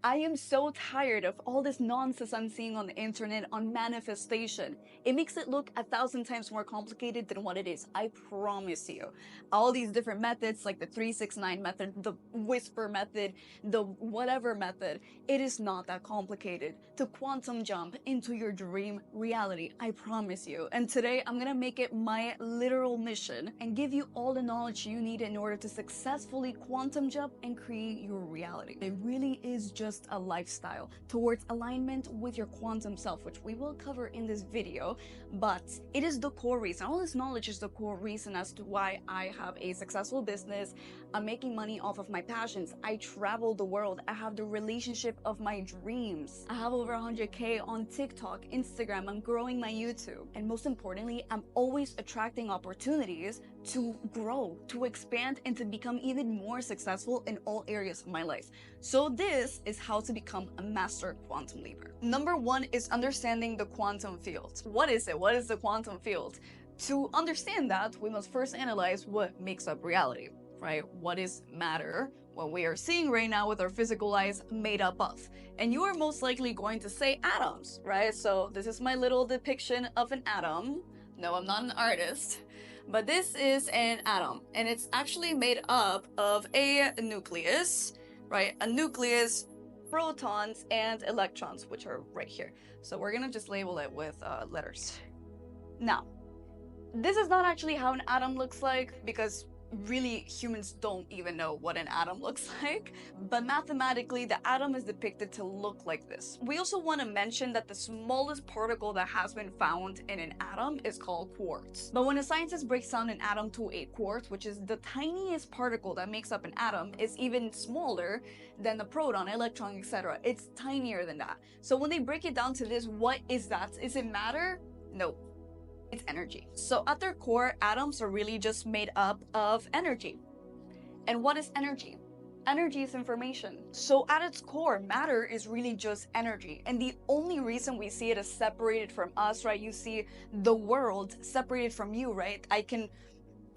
I am so tired of all this nonsense I'm seeing on the internet on manifestation. It makes it look 1,000 times more complicated than what it is, I promise you. All these different methods, like the 369 method, the whisper method, the whatever method, it is not that complicated to quantum jump into your dream reality, I promise you. And today I'm gonna make it my literal mission and give you all the knowledge you need in order to successfully quantum jump and create your reality. It really is just a lifestyle towards alignment with your quantum self, which we will cover in this video, but it is the core reason. All this knowledge is the core reason as to why I have a successful business. I'm making money off of my passions. I travel the world. I have the relationship of my dreams. I have over 100K on TikTok, Instagram. I'm growing my YouTube. And most importantly, I'm always attracting opportunities to grow, to expand, and to become even more successful in all areas of my life. So this is how to become a master quantum leaper. Number one is understanding the quantum field. What is it? What is the quantum field? To understand that, we must first analyze what makes up reality, right? What is matter, what we are seeing right now with our physical eyes, made up of? And you are most likely going to say atoms, right? So this is my little depiction of an atom. No, I'm not an artist, but this is an atom, and it's actually made up of a nucleus, right? A nucleus, protons, and electrons, which are right here. So we're gonna just label it with letters. Now, this is not actually how an atom looks like, because really humans don't even know what an atom looks like, but mathematically the atom is depicted to look like this. We also want to mention that the smallest particle that has been found in an atom is called quarks. But when a scientist breaks down an atom to a quark, which is the tiniest particle that makes up an atom, is even smaller than the proton, electron, etc. It's tinier than that. So when they break it down to this, what is that? Is it matter? No. It's energy. So at their core, atoms are really just made up of energy. And what is energy? Energy is information. So at its core, matter is really just energy. And the only reason we see it as separated from us, right? You see the world separated from you, right? I can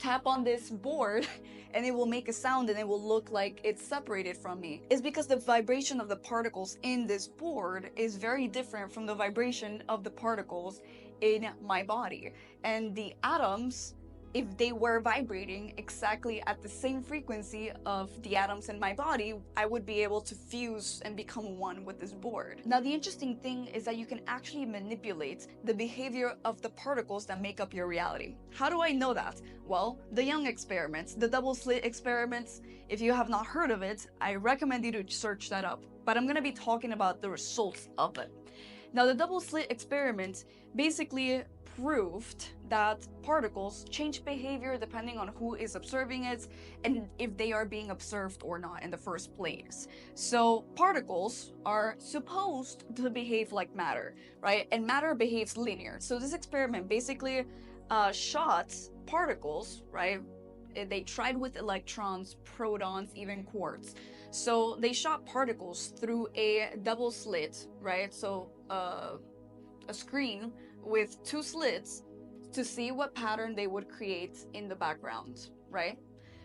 tap on this board and it will make a sound and it will look like it's separated from me. It's because the vibration of the particles in this board is very different from the vibration of the particles in my body. And the atoms, if they were vibrating exactly at the same frequency of the atoms in my body, I would be able to fuse and become one with this board. Now, the interesting thing is that you can actually manipulate the behavior of the particles that make up your reality. How do I know that? Well, the Young experiments, the double slit experiments, if you have not heard of it, I recommend you to search that up. But I'm gonna be talking about the results of it. Now, the double slit experiment basically proved that particles change behavior depending on who is observing it and if they are being observed or not in the first place. So particles are supposed to behave like matter, right? And matter behaves linear. So this experiment basically shot particles, right? They tried with electrons, protons, even quarks. So they shot particles through a double slit, right? So a screen with two slits to see what pattern they would create in the background, right?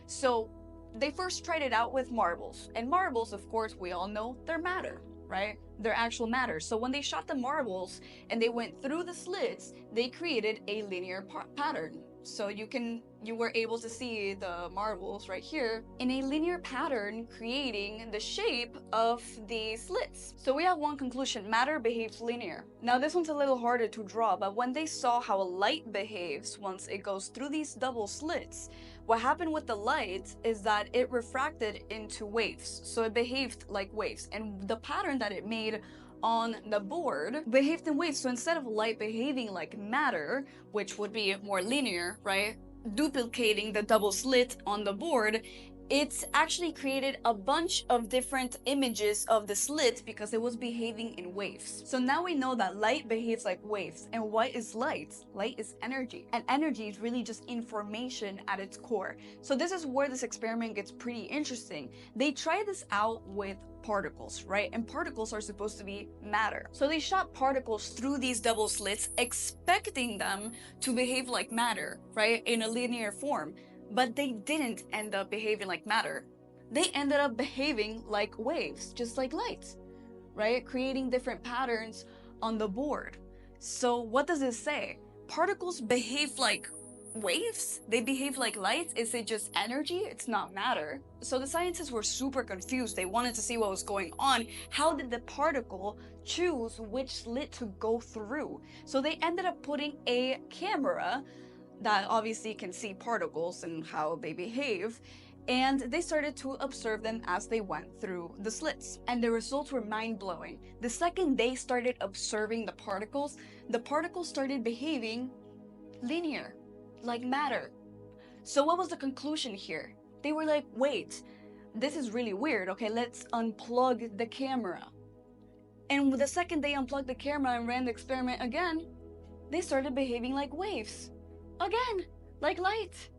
So they first tried it out with marbles, and marbles, of course, we all know they're matter, right? They're actual matter. So when they shot the marbles and they went through the slits, they created a linear pattern. So you were able to see the marbles right here in a linear pattern, creating the shape of the slits. So we have one conclusion: matter behaves linear. Now this one's a little harder to draw, but when they saw how light behaves once it goes through these double slits, what happened with the light is that it refracted into waves. So it behaved like waves, and the pattern that it made on the board behaved in waves. So instead of light behaving like matter, which would be more linear, right, duplicating the double slit on the board, it's actually created a bunch of different images of the slit because it was behaving in waves. So now we know that light behaves like waves. And what is light? Light is energy. And energy is really just information at its core. So this is where this experiment gets pretty interesting. They tried this out with particles, right? And particles are supposed to be matter. So they shot particles through these double slits, expecting them to behave like matter, right? In a linear form. But they didn't end up behaving like matter. They ended up behaving like waves, just like light. right? Creating different patterns on the board. So what does it say? Particles behave like waves? They behave like light? Is it just energy? It's not matter. So the scientists were super confused. They wanted to see what was going on. How did the particle choose which slit to go through? So they ended up putting a camera that obviously can see particles and how they behave, and they started to observe them as they went through the slits. And the results were mind-blowing. The second they started observing the particles started behaving linear, like matter. So what was the conclusion here? They were like, wait, this is really weird. Okay, let's unplug the camera. And the second they unplugged the camera and ran the experiment again, they started behaving like waves. Again, like light.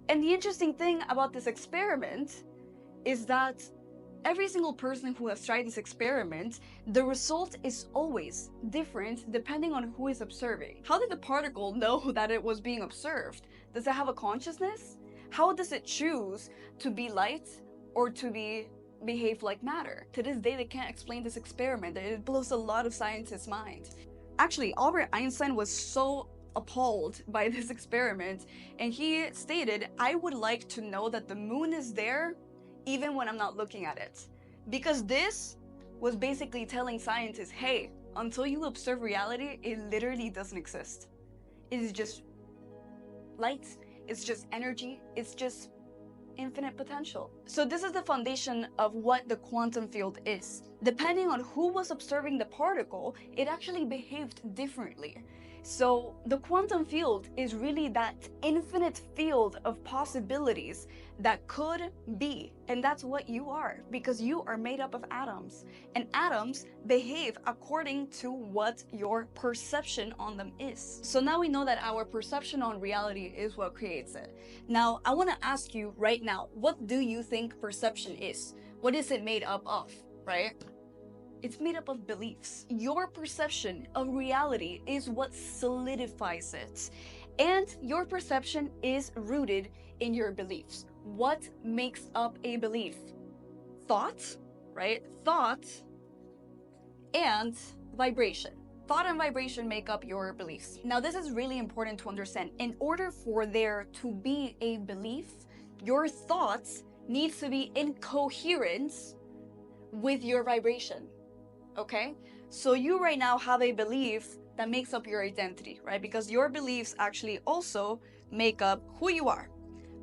And the interesting thing about this experiment is that every single person who has tried this experiment, the result is always different depending on who is observing. How did the particle know that it was being observed? Does it have a consciousness? How does it choose to be light or to behave like matter? To this day, they can't explain this experiment. It blows a lot of scientists' minds. Actually, Albert Einstein was so appalled by this experiment, and he stated, "I would like to know that the moon is there even when I'm not looking at it." Because this was basically telling scientists, hey, until you observe reality, it literally doesn't exist. It is just light, it's just energy, it's just infinite potential. So this is the foundation of what the quantum field is. Depending on who was observing the particle, it actually behaved differently. So the quantum field is really that infinite field of possibilities that could be, and that's what you are, because you are made up of atoms, and atoms behave according to what your perception on them is. So now we know that our perception on reality is what creates it. Now I want to ask you right now, what do you think perception is? What is it made up of, right? It's made up of beliefs. Your perception of reality is what solidifies it. And your perception is rooted in your beliefs. What makes up a belief? Thought, right? Thought and vibration. Thought and vibration make up your beliefs. Now, this is really important to understand. In order for there to be a belief, your thoughts need to be in coherence with your vibration. Okay, so you right now have a belief that makes up your identity, right? Because your beliefs actually also make up who you are,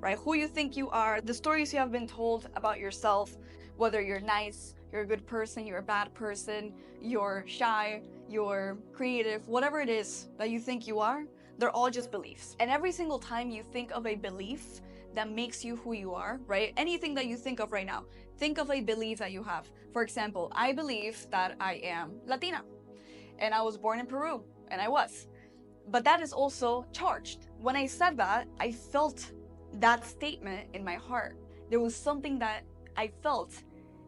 right? Who you think you are, the stories you have been told about yourself, whether you're nice, you're a good person, you're a bad person, you're shy, you're creative, whatever it is that you think you are, they're all just beliefs. And every single time you think of a belief that makes you who you are, right? Anything that you think of right now, think of a belief that you have. For example, I believe that I am Latina, and I was born in Peru, and I was. But that is also charged. When I said that, I felt that statement in my heart. There was something that I felt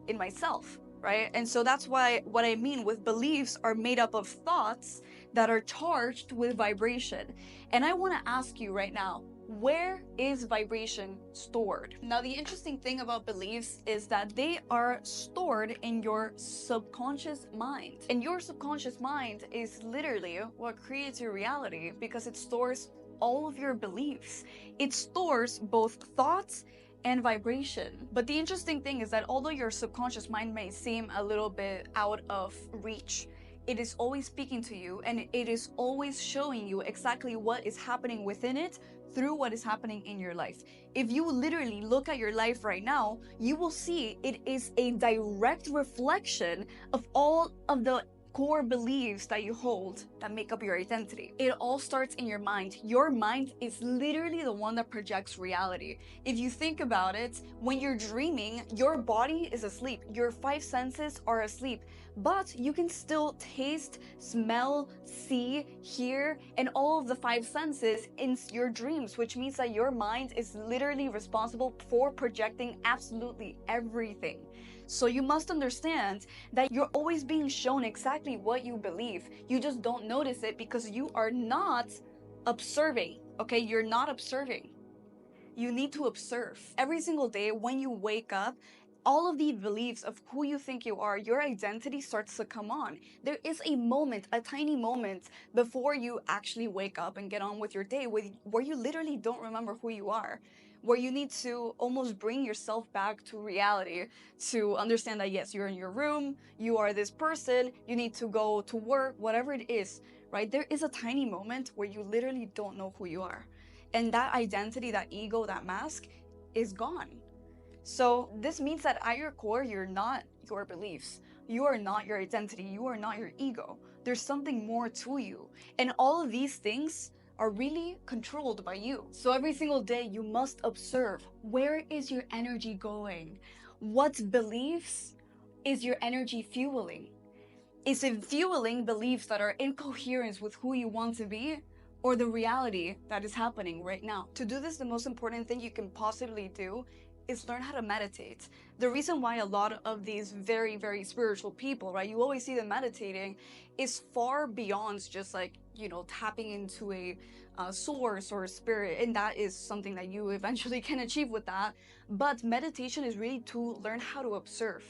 in myself, right? And so that's why what I mean with beliefs are made up of thoughts that are charged with vibration. And I want to ask you right now, where is vibration stored? Now, the interesting thing about beliefs is that they are stored in your subconscious mind. And your subconscious mind is literally what creates your reality, because it stores all of your beliefs. It stores both thoughts and vibration. But the interesting thing is that although your subconscious mind may seem a little bit out of reach, it is always speaking to you, and it is always showing you exactly what is happening within it through what is happening in your life. If you literally look at your life right now, you will see it is a direct reflection of all of the core beliefs that you hold that make up your identity. It all starts in your mind. Your mind is literally the one that projects reality. If you think about it, when you're dreaming, your body is asleep. Your 5 senses are asleep, but you can still taste, smell, see, hear, and all of the 5 senses in your dreams, which means that your mind is literally responsible for projecting absolutely everything. So you must understand that you're always being shown exactly what you believe. You just don't notice it because you are not observing, okay? You're not observing. You need to observe. Every single day when you wake up, all of the beliefs of who you think you are, your identity starts to come on. There is a moment, a tiny moment before you actually wake up and get on with your day where you literally don't remember who you are, where you need to almost bring yourself back to reality to understand that yes, you're in your room, you are this person, you need to go to work, whatever it is, right? There is a tiny moment where you literally don't know who you are. And that identity, that ego, that mask is gone. So this means that at your core, you're not your beliefs. You are not your identity. You are not your ego. There's something more to you. And all of these things are really controlled by you. So every single day you must observe, where is your energy going? What beliefs is your energy fueling? Is it fueling beliefs that are in coherence with who you want to be, or the reality that is happening right now? To do this, the most important thing you can possibly do is learn how to meditate. The reason why a lot of these very, very spiritual people, right, you always see them meditating, is far beyond just like, you know, tapping into a source or a spirit, and that is something that you eventually can achieve with that. But meditation is really to learn how to observe,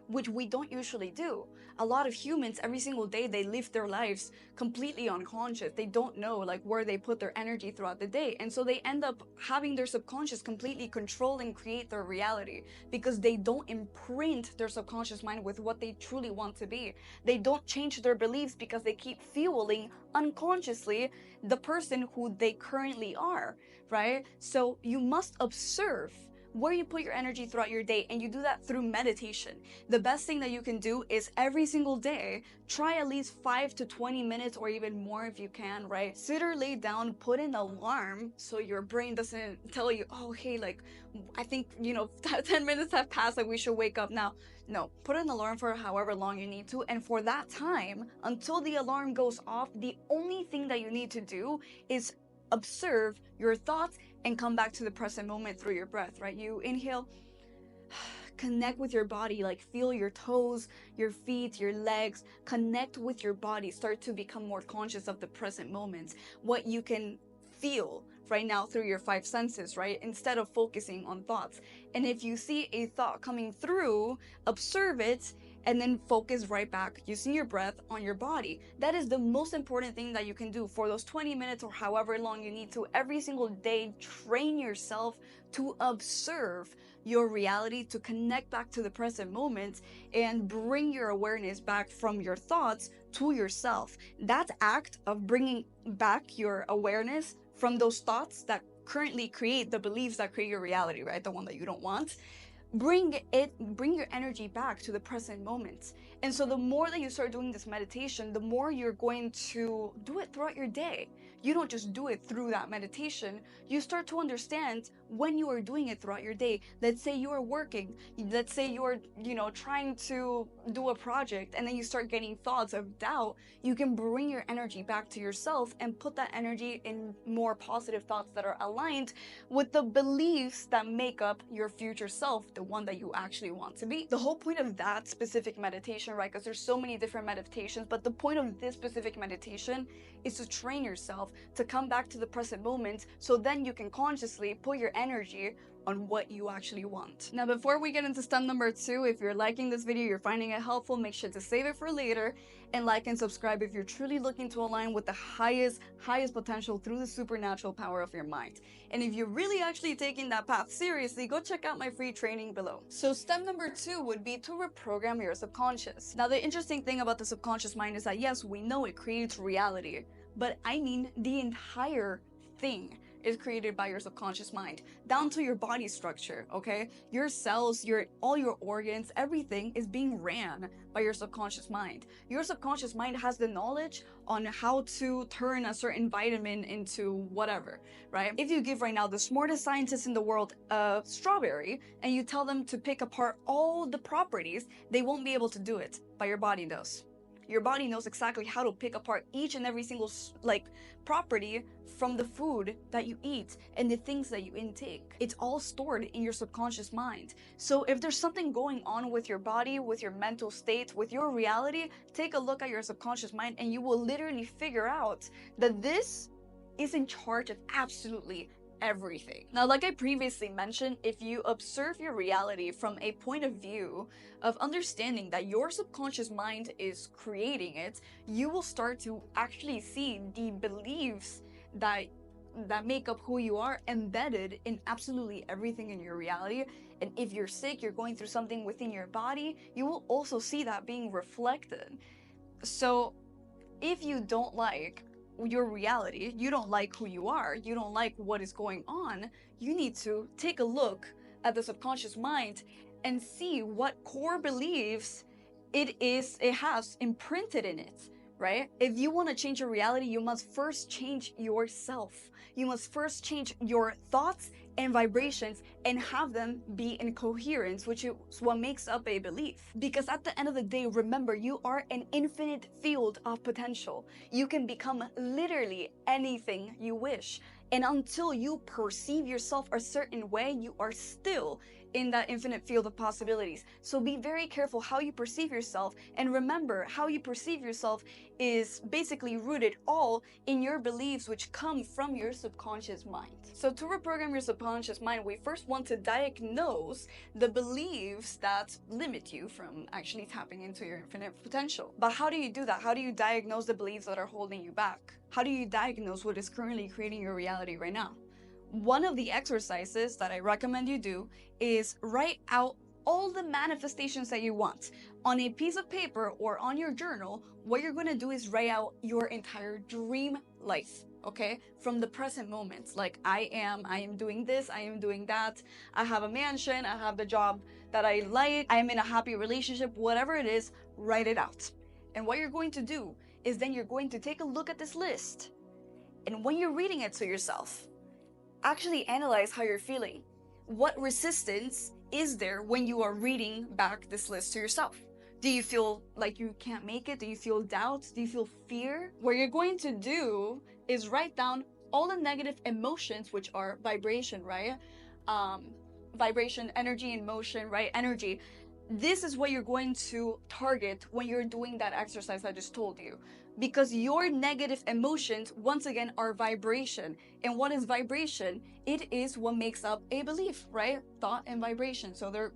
which we don't usually do. A lot of humans, every single day, they live their lives completely unconscious. They don't know like where they put their energy throughout the day. And so they end up having their subconscious completely control and create their reality, because they don't imprint their subconscious mind with what they truly want to be. They don't change their beliefs because they keep fueling unconsciously the person who they currently are, right? So you must observe where you put your energy throughout your day, and you do that through meditation. The best thing that you can do is every single day, try at least 5 to 20 minutes or even more if you can, right? Sit or lay down, put an alarm so your brain doesn't tell you, oh, hey, like, I think, you know, 10 minutes have passed, like we should wake up now. No, put an alarm for however long you need to, and for that time, until the alarm goes off, the only thing that you need to do is observe your thoughts and come back to the present moment through your breath, right? You inhale, connect with your body, like feel your toes, your feet, your legs, connect with your body, start to become more conscious of the present moment, what you can feel right now through your 5 senses, right? Instead of focusing on thoughts. And if you see a thought coming through, observe it and then focus right back using your breath on your body. That is the most important thing that you can do for those 20 minutes or however long you need to every single day. Train yourself to observe your reality, to connect back to the present moment and bring your awareness back from your thoughts to yourself. That act of bringing back your awareness from those thoughts that currently create the beliefs that create your reality, right? The one that you don't want. Bring your energy back to the present moment. And so the more that you start doing this meditation, the more you're going to do it throughout your day. You don't just do it through that meditation. You start to understand when you are doing it throughout your day. Let's say you are working. Let's say you are, trying to do a project, and then you start getting thoughts of doubt. You can bring your energy back to yourself and put that energy in more positive thoughts that are aligned with the beliefs that make up your future self, the one that you actually want to be. The whole point of that specific meditation, right, because there's so many different meditations, but the point of this specific meditation is to train yourself to come back to the present moment, so then you can consciously put your energy on what you actually want. Now, before we get into step number 2, if you're liking this video, you're finding it helpful, make sure to save it for later, and like and subscribe if you're truly looking to align with the highest potential through the supernatural power of your mind. And if you're really actually taking that path seriously, go check out my free training below. So step number 2 would be to reprogram your subconscious. Now, the interesting thing about the subconscious mind is that yes, we know it creates reality, but I mean the entire thing is created by your subconscious mind, down to your body structure, okay? Your cells, all your organs, everything is being ran by your subconscious mind. Your subconscious mind has the knowledge on how to turn a certain vitamin into whatever, right? If you give right now the smartest scientists in the world a strawberry and you tell them to pick apart all the properties, they won't be able to do it, but your body does. Your body knows exactly how to pick apart each and every single property from the food that you eat and the things that you intake. It's all stored in your subconscious mind. So if there's something going on with your body, with your mental state, with your reality, take a look at your subconscious mind and you will literally figure out that this is in charge of absolutely everything. Now, like I previously mentioned, if you observe your reality from a point of view of understanding that your subconscious mind is creating it, you will start to actually see the beliefs that make up who you are embedded in absolutely everything in your reality. And if you're sick, you're going through something within your body, you will also see that being reflected. So if you don't like your reality, you don't like who you are, you don't like what is going on, you need to take a look at the subconscious mind and see what core beliefs it has imprinted in it, right? If you want to change your reality, you must first change yourself. You must first change your thoughts and vibrations and have them be in coherence, which is what makes up a belief. Because at the end of the day, remember, you are an infinite field of potential. You can become literally anything you wish. And until you perceive yourself a certain way, you are still in that infinite field of possibilities. So be very careful how you perceive yourself, and remember, how you perceive yourself is basically rooted all in your beliefs, which come from your subconscious mind. So to reprogram your subconscious mind, we first want to diagnose the beliefs that limit you from actually tapping into your infinite potential. But how do you do that? How do you diagnose the beliefs that are holding you back? How do you diagnose what is currently creating your reality right now? One of the exercises that I recommend you do is write out all the manifestations that you want on a piece of paper or on your journal. What you're going to do is write out your entire dream life, okay? From the present moments, like I am doing this, I am doing that, I have a mansion, I have the job that I like, I am in a happy relationship, whatever it is, write it out. And what you're going to do is then you're going to take a look at this list. And when you're reading it to yourself, actually analyze how you're feeling. What resistance is there when you are reading back this list to yourself? Do you feel like you can't make it? Do you feel doubt? Do you feel fear? What you're going to do is write down all the negative emotions, which are vibration, right? Vibration, energy, and motion, right? Energy. This is what you're going to target when you're doing that exercise I just told you. Because your negative emotions, once again, are vibration. And what is vibration? It is what makes up a belief, right? Thought and vibration. So they're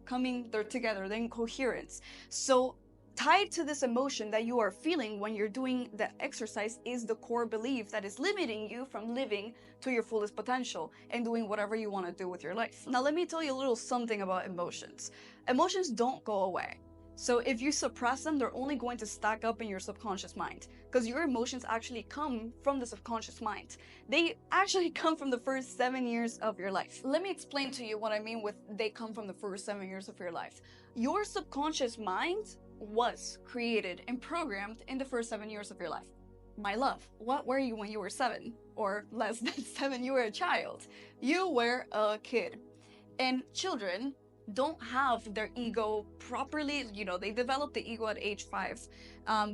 together, they're in coherence. So tied to this emotion that you are feeling when you're doing the exercise is the core belief that is limiting you from living to your fullest potential and doing whatever you want to do with your life. Now, let me tell you a little something about emotions. Emotions don't go away. So if you suppress them, they're only going to stack up in your subconscious mind, because your emotions actually come from the subconscious mind. They actually come from the first 7 years of your life. Let me explain to you what I mean with they come from the first 7 years of your life. Your subconscious mind was created and programmed in the first 7 years of your life. My love, what were you when you were 7? Or less than 7, you were a child. You were a kid. And children don't have their ego properly, they develop the ego at age 5,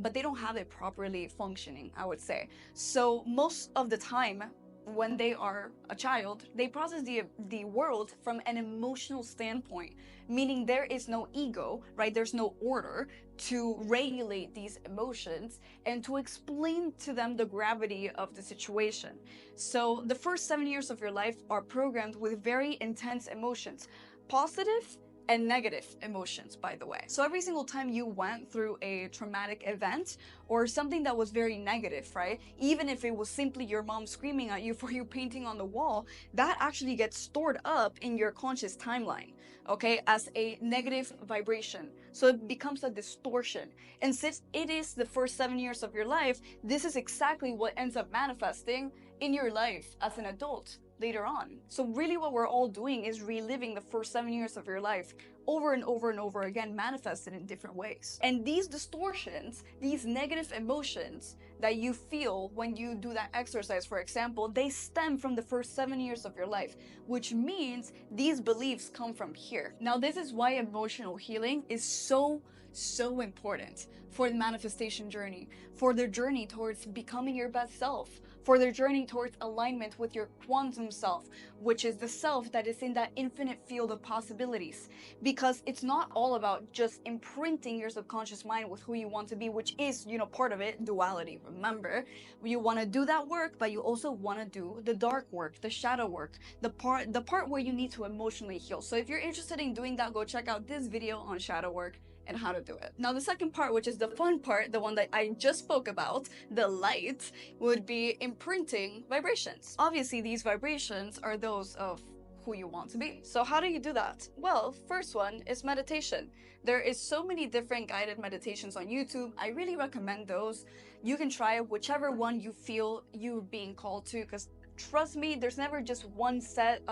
but they don't have it properly functioning, I would say. So most of the time when they are a child, they process the world from an emotional standpoint, meaning there is no ego, right? There's no order to regulate these emotions and to explain to them the gravity of the situation. So the first 7 years of your life are programmed with very intense emotions. Positive and negative emotions, by the way. So every single time you went through a traumatic event or something that was very negative, right? Even if it was simply your mom screaming at you for you painting on the wall, that actually gets stored up in your conscious timeline, okay, as a negative vibration. So it becomes a distortion. And since it is the first 7 years of your life, this is exactly what ends up manifesting in your life as an adult later on. So really what we're all doing is reliving the first 7 years of your life over and over and over again, manifested in different ways. And these distortions, these negative emotions that you feel when you do that exercise, for example, they stem from the first 7 years of your life, which means these beliefs come from here. Now, this is why emotional healing is so so important for the manifestation journey, for the journey towards becoming your best self, for the journey towards alignment with your quantum self, which is the self that is in that infinite field of possibilities. Because it's not all about just imprinting your subconscious mind with who you want to be, which is, part of it, duality. Remember, you want to do that work, but you also want to do the dark work, the shadow work, the part where you need to emotionally heal. So if you're interested in doing that, go check out this video on shadow work and how to do it. Now, the second part, which is the fun part, the one that I just spoke about, the light, would be imprinting vibrations. Obviously, these vibrations are those of who you want to be. So how do you do that? Well, first one is meditation. There is so many different guided meditations on YouTube. I really recommend those. You can try whichever one you feel you're being called to, because trust me, there's never just one set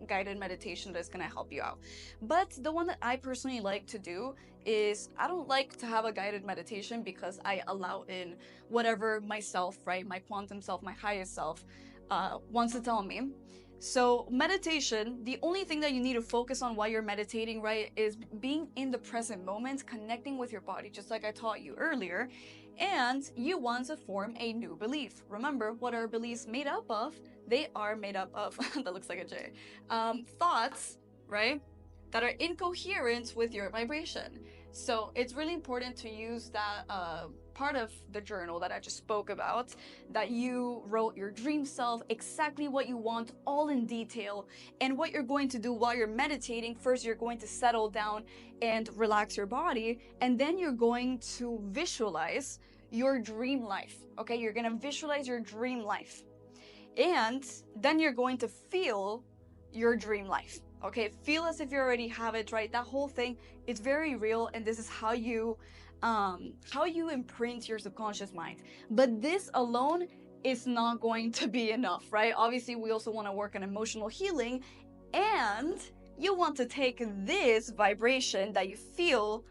guided meditation that's gonna help you out. But the one that I personally like to do is, I don't like to have a guided meditation because I allow in whatever myself, right, my quantum self, my highest self, wants to tell me. So meditation, the only thing that you need to focus on while you're meditating, right, is being in the present moment, connecting with your body, just like I taught you earlier. And you want to form a new belief. Remember, what are beliefs made up of? They are made up of, that looks like a J, thoughts, right, that are incoherent with your vibration. So it's really important to use that part of the journal that I just spoke about, that you wrote your dream self, exactly what you want, all in detail. And what you're going to do while you're meditating, first you're going to settle down and relax your body, and then you're going to visualize your dream life. Okay, you're gonna visualize your dream life, and then you're going to feel your dream life. Okay, feel as if you already have it, right? That whole thing is very real, and this is how you imprint your subconscious mind. But this alone is not going to be enough, right? Obviously, we also want to work on emotional healing, and you want to take this vibration that you feel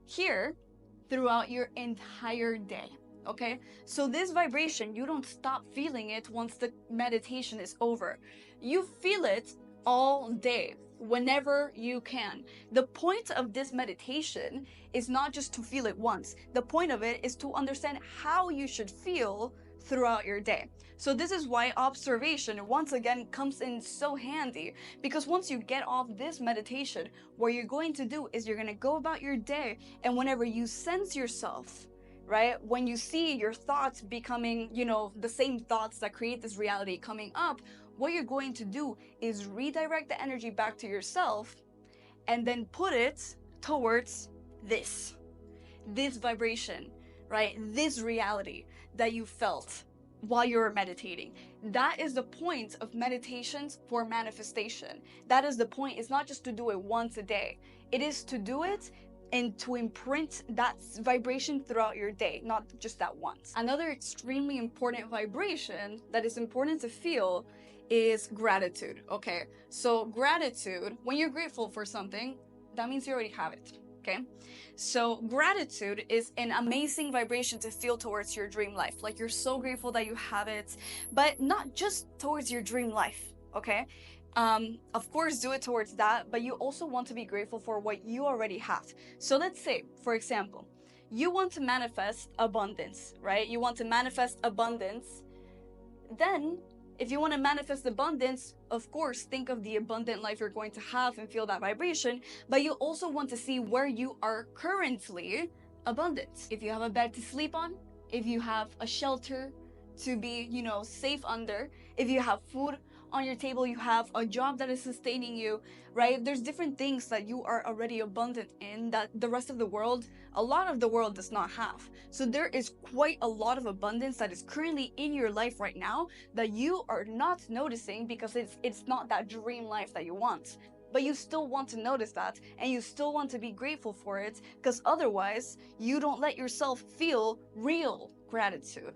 here throughout your entire day. Okay, so this vibration, you don't stop feeling it once the meditation is over. You feel it all day, whenever you can. The point of this meditation is not just to feel it once. The point of it is to understand how you should feel throughout your day. So this is why observation, once again, comes in so handy, because once you get off this meditation, what you're going to do is you're going to go about your day, and whenever you sense yourself, right, when you see your thoughts becoming, the same thoughts that create this reality coming up, what you're going to do is redirect the energy back to yourself and then put it towards this vibration, right? This reality that you felt while you were meditating. That is the point of meditations for manifestation. That is the point. It's not just to do it once a day. It is to do it and to imprint that vibration throughout your day, not just that once. Another extremely important vibration that is important to feel is gratitude. Okay, so gratitude, when you're grateful for something, that means you already have it. Okay, so gratitude is an amazing vibration to feel towards your dream life. Like, you're so grateful that you have it, but not just towards your dream life. Okay, of course, do it towards that, but you also want to be grateful for what you already have. So let's say, for example, you want to manifest abundance, right? You want to manifest abundance. Then, if you want to manifest abundance, of course, think of the abundant life you're going to have and feel that vibration, but you also want to see where you are currently abundant. If you have a bed to sleep on, if you have a shelter to be, safe under, if you have food on your table, you have a job that is sustaining you, right? There's different things that you are already abundant in that the rest of the world, a lot of the world does not have. So there is quite a lot of abundance that is currently in your life right now that you are not noticing because it's not that dream life that you want. But you still want to notice that, and you still want to be grateful for it, because otherwise you don't let yourself feel real gratitude.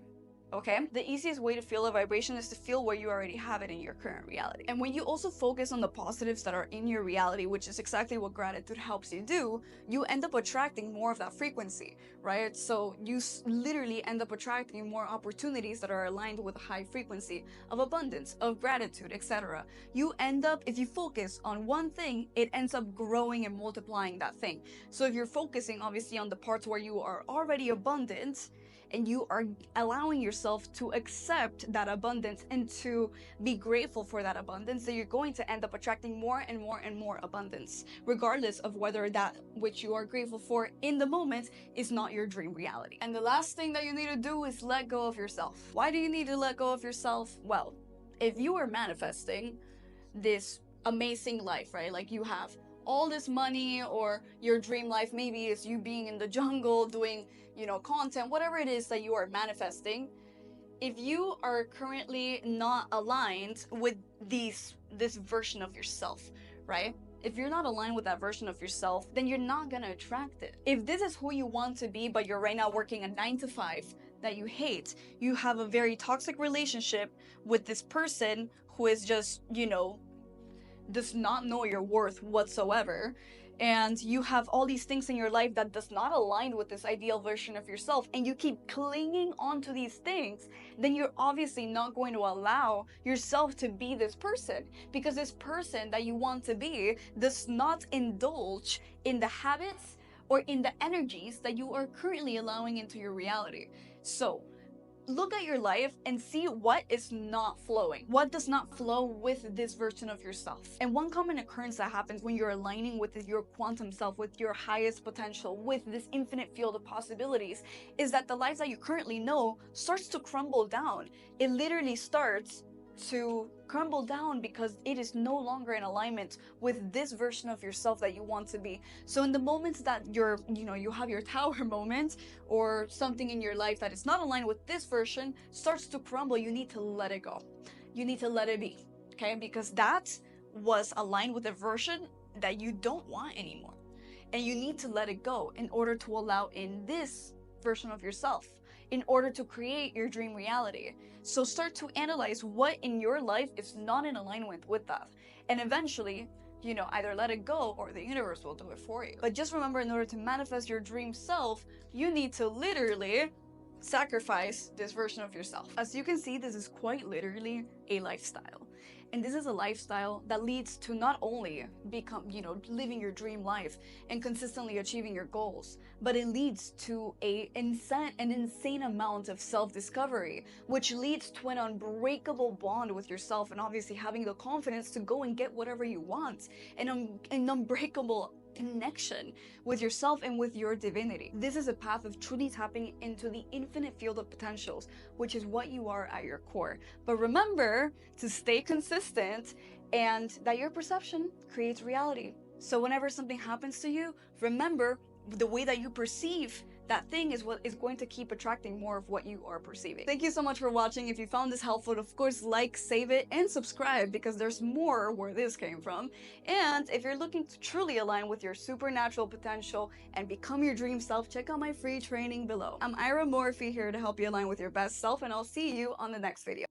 Okay? The easiest way to feel a vibration is to feel where you already have it in your current reality. And when you also focus on the positives that are in your reality, which is exactly what gratitude helps you do, you end up attracting more of that frequency, right? So you literally end up attracting more opportunities that are aligned with a high frequency of abundance, of gratitude, etc. You end up, if you focus on one thing, it ends up growing and multiplying that thing. So if you're focusing obviously on the parts where you are already abundant, and you are allowing yourself to accept that abundance and to be grateful for that abundance, then you're going to end up attracting more and more and more abundance, regardless of whether that which you are grateful for in the moment is not your dream reality. And the last thing that you need to do is let go of yourself. Why do you need to let go of yourself? Well, if you are manifesting this amazing life, right? Like you have all this money, or your dream life maybe is you being in the jungle doing, content, whatever it is that you are manifesting. If you are currently not aligned with this version of yourself, right? If you're not aligned with that version of yourself, then you're not gonna attract it. If this is who you want to be, but you're right now working a 9 to 5 that you hate, you have a very toxic relationship with this person who is just, does not know your worth whatsoever, and you have all these things in your life that does not align with this ideal version of yourself, and you keep clinging on to these things, then you're obviously not going to allow yourself to be this person, because this person that you want to be does not indulge in the habits or in the energies that you are currently allowing into your reality. So look at your life and see what is not flowing. What does not flow with this version of yourself? And one common occurrence that happens when you're aligning with your quantum self, with your highest potential, with this infinite field of possibilities, is that the life that you currently know starts to crumble down. It literally starts to crumble down because it is no longer in alignment with this version of yourself that you want to be. So in the moments that you have your tower moment, or something in your life that is not aligned with this version starts to crumble, you need to let it go. You need to let it be, okay? Because that was aligned with a version that you don't want anymore. And you need to let it go in order to allow in this version of yourself, in order to create your dream reality. So start to analyze what in your life is not in alignment with that. And eventually, either let it go or the universe will do it for you. But just remember, in order to manifest your dream self, you need to literally sacrifice this version of yourself. As you can see, this is quite literally a lifestyle. And this is a lifestyle that leads to not only living your dream life and consistently achieving your goals, but it leads to an insane amount of self-discovery, which leads to an unbreakable bond with yourself, and obviously having the confidence to go and get whatever you want, and an unbreakable connection with yourself and with your divinity. This is a path of truly tapping into the infinite field of potentials, which is what you are at your core. But remember to stay consistent, and that your perception creates reality. So whenever something happens to you, remember the way that you perceive that thing is what is going to keep attracting more of what you are perceiving. Thank you so much for watching. If you found this helpful, of course, like, save it, and subscribe, because there's more where this came from. And if you're looking to truly align with your supernatural potential and become your dream self, check out my free training below. I'm Ira Morphy, here to help you align with your best self, and I'll see you on the next video.